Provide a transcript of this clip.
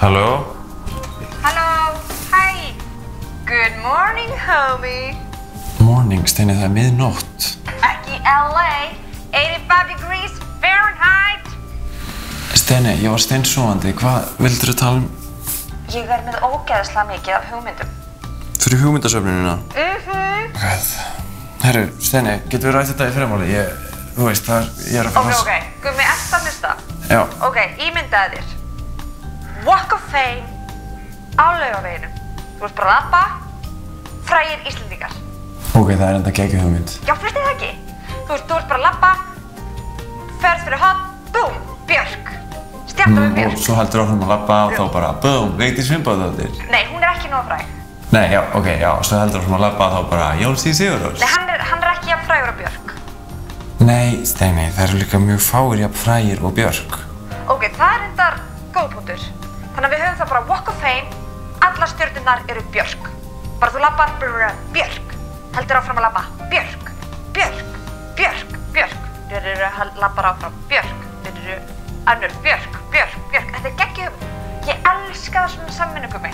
Halló? Halló, hæ. Good morning, homie. Morning, Steini, það miðnótt. Ekki LA, 85 degrees Fahrenheit. Steini, ég var steinsofandi. Hvað vildur þú tala um? Ég með ógeðslega mikið af hugmyndum. Fyrir hugmyndasöfnunina? Hvað? Herru, Steini, getum við rætt þetta í fyrramáli? Þú veist, ég að fara... Ok. Gummi, eftir að hlusta. Já. Ok, ímyndaðu þér. Walk of Fame á Laugaveginum. Þú ert bara að labba, frægir Íslendingar. Ok, það enda geggjuð hugmynd. Já, finnst þið það ekki? Þú ert bara að labba, ferð fyrir hot, búm, Björk. Stjarta með Björk. Og svo heldur áfram að labba og þá bara, búm, Vigdís Finnbogadóttir. Nei, hún ekki nógu fræg. Nei, já, ok, já, svo heldur áfram að labba og þá bara, Jóns í Sigurðars. Nei, hann ekki jafn frægur af Björk. Nei, Steini, það eru líka mjög fáir jafn frægir og Björk. Ok, það reyndar góð punktur. Þannig að við höfum það bara Walk of Fame, allar stjörnurnar eru Björk. Bara þú labbar, Björk. Heldur áfram að labba, Björk. Labbar áfram, Björk. Önnur, Björk. Þetta geggjuð hugmynd. Ég elska það svona samvinnu, Gummi.